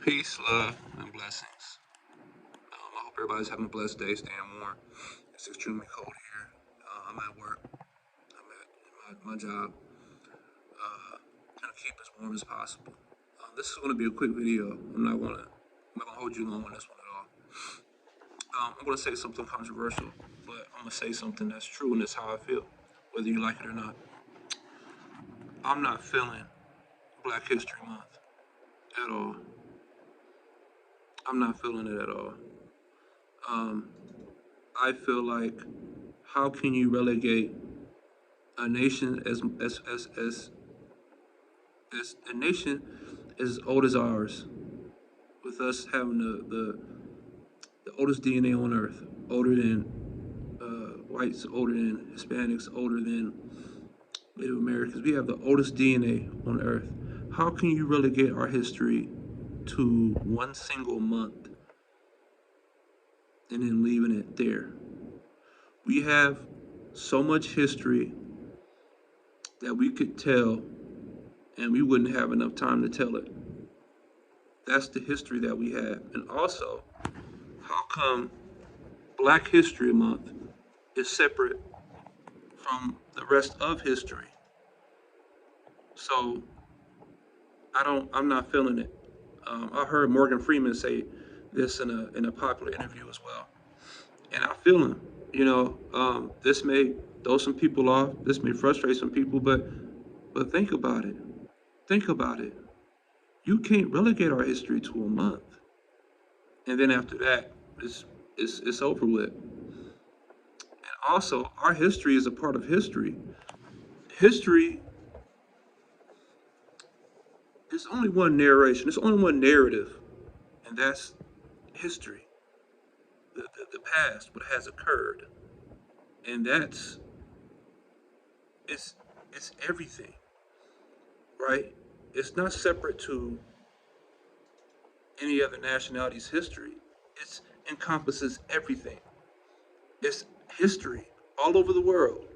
Peace, love, and blessings. I hope everybody's having a blessed day, staying warm. It's extremely cold here. I'm at work. I'm at my job. Trying to keep as warm as possible. This is going to be a quick video. I'm not gonna hold you long on this one at all. I'm going to say something controversial, but I'm going to say something that's true and it's how I feel, whether you like it or not. I'm not feeling Black History Month at all. I'm not feeling it at all. Um, I feel like how can you relegate a nation as a nation as old as ours, with us having the oldest DNA on Earth, older than whites, older than Hispanics, older than Native Americans. We have the oldest DNA on Earth. How can you relegate our history to one single month and then leaving it there? We have so much history that we could tell, and we wouldn't have enough time to tell it. That's the history that we have. And also, how come Black History Month is separate from the rest of history? So I'm not feeling it. I heard Morgan Freeman say this in a popular interview as well, and I feel him. This may throw some people off. This may frustrate some people, but think about it. Think about it. You can't relegate our history to a month, and then after that, it's over with. And also, our history is a part of history. History is only one narration. It's only one narrative, and that's history, the past, what has occurred, and it's it's everything, right? It's not separate to any other nationality's history. It encompasses everything. It's history all over the world.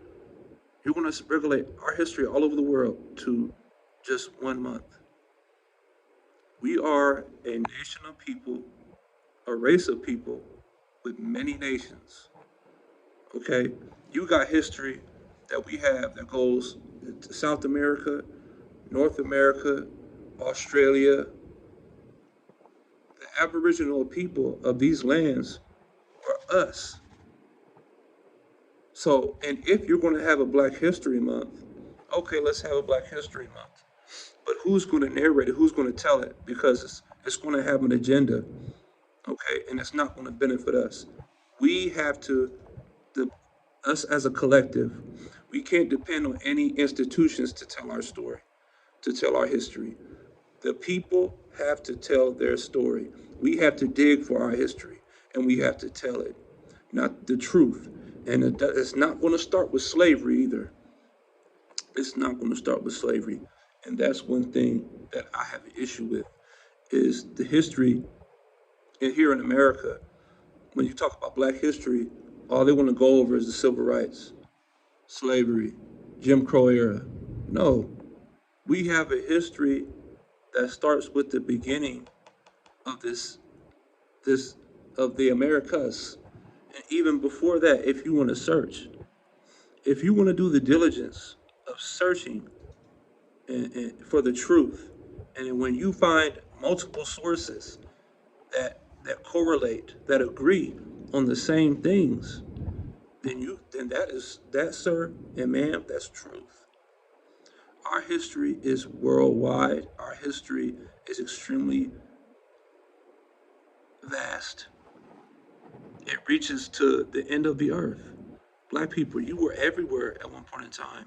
You want to regulate our history all over the world to just one month. We are a nation of people, a race of people with many nations. Okay? You got history that we have that goes to South America, North America, Australia. The Aboriginal people of these lands are us. So, and if you're going to have a Black History Month, okay, let's have a Black History Month. But who's going to narrate it? Who's going to tell it? Because it's going to have an agenda, okay, and it's not going to benefit us. We have to, the us as a collective, we can't depend on any institutions to tell our story, to tell our history. The people have to tell their story. We have to dig for our history, and we have to tell it, not the truth. And it's not going to start with slavery either. It's not going to start with slavery. And that's one thing that I have an issue with is the history here in America. When you talk about Black history, all they want to go over is the civil rights, slavery, Jim Crow era. No, we have a history that starts with the beginning of this of the Americas. And even before that, if you want to search, if you want to do the diligence of searching for the truth, and when you find multiple sources that correlate, that agree on the same things, then that, sir and ma'am, that's truth. Our history is worldwide. Our history is extremely vast. It reaches to the end of the earth. Black people, you were everywhere at one point in time.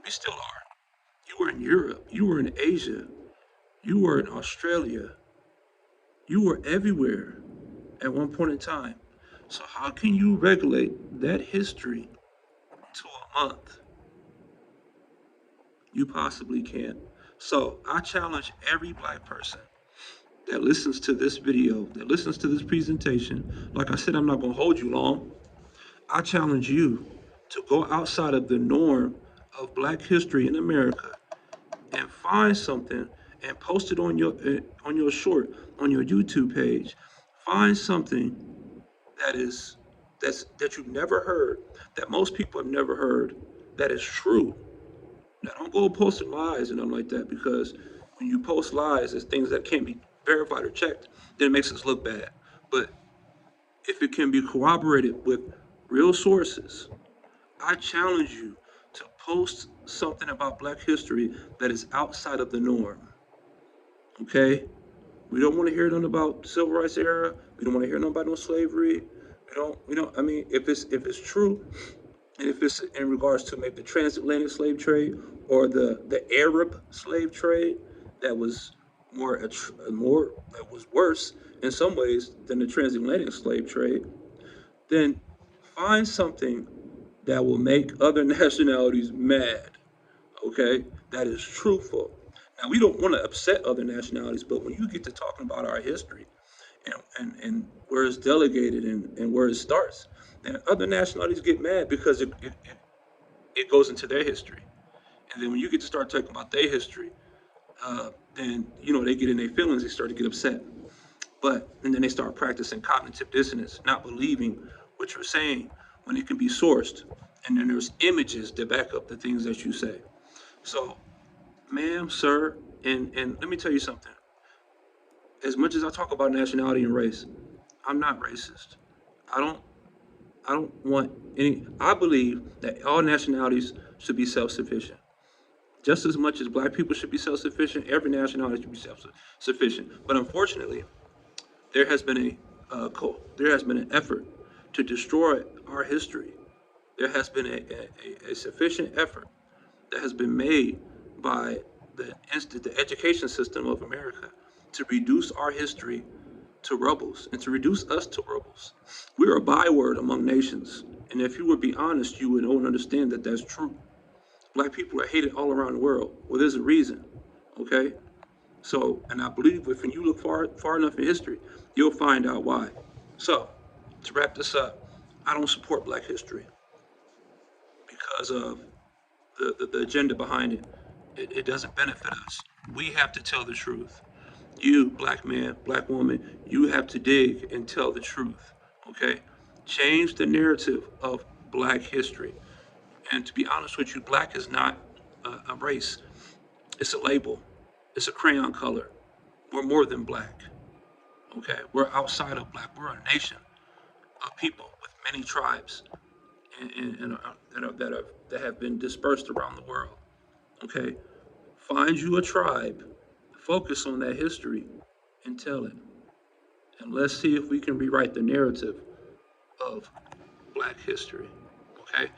We still are. You were in Europe. You were in Asia. You were in Australia. You were everywhere at one point in time. So how can you regulate that history to a month? You possibly can't. So I challenge every Black person that listens to this video, that listens to this presentation. Like I said, I'm not going to hold you long. I challenge you to go outside of the norm of Black history in America and find something and post it on your short on your YouTube page. Find something that is that you've never heard, that most people have never heard, that is true. Now don't go posting lies and nothing like that, because when you post lies, it's things that can't be verified or checked, then it makes us look bad. But if it can be corroborated with real sources, I challenge you to post something about Black history that is outside of the norm. Okay? We don't want to hear nothing about civil rights era. We don't want to hear nothing about no slavery. We don't. I mean, if it's true, and if it's in regards to maybe the transatlantic slave trade or the Arab slave trade, that was more that was worse in some ways than the transatlantic slave trade, then find something that will make other nationalities mad. Okay, that is truthful. Now we don't want to upset other nationalities, but when you get to talking about our history and where it's delegated and where it starts, then other nationalities get mad because it goes into their history. And then when you get to start talking about their history, then they get in their feelings. They start to get upset. And then they start practicing cognitive dissonance, not believing what you're saying when it can be sourced. And then there's images that back up the things that you say. So, ma'am, sir, and let me tell you something. As much as I talk about nationality and race, I'm not racist. I don't I don't want any. I believe that all nationalities should be self-sufficient. Just as much as black people should be self-sufficient, every nationality should be self-sufficient. But unfortunately, there has been there has been an effort to destroy our history. There has been a sufficient effort that has been made by the education system of America to reduce our history to rubbles and to reduce us to rubbles. We're a byword among nations. And if you would be honest, you would understand that that's true. Black people are hated all around the world. Well, there's a reason. Okay? So, and I believe if you look far enough in history, you'll find out why. So, to wrap this up, I don't support black history because of the agenda behind it. It doesn't benefit us. We have to tell the truth. You, black man, black woman, you have to dig and tell the truth. Okay? Change the narrative of black history. And to be honest with you, black is not a race, it's a label, it's a crayon color. We're more than black. Okay? We're outside of black. We're a nation of people with many tribes that have been dispersed around the world. Okay? Find you a tribe, focus on that history, and tell it. And let's see if we can rewrite the narrative of black history. Okay?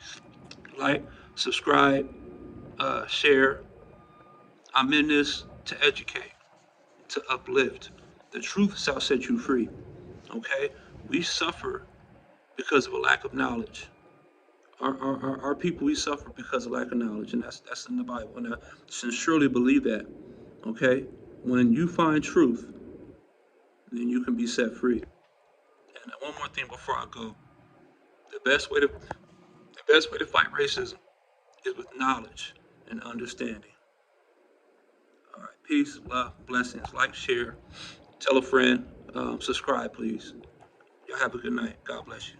Like, subscribe, share. I'm in this to educate, to uplift. The truth shall set you free. Okay? We suffer because of a lack of knowledge. Our people, we suffer because of lack of knowledge, and that's in the Bible. And I sincerely believe that. Okay? When you find truth, then you can be set free. And one more thing before I go. The best way to fight racism is with knowledge and understanding. All right. Peace, love, blessings. Like, share, tell a friend, subscribe, please. Y'all have a good night. God bless you.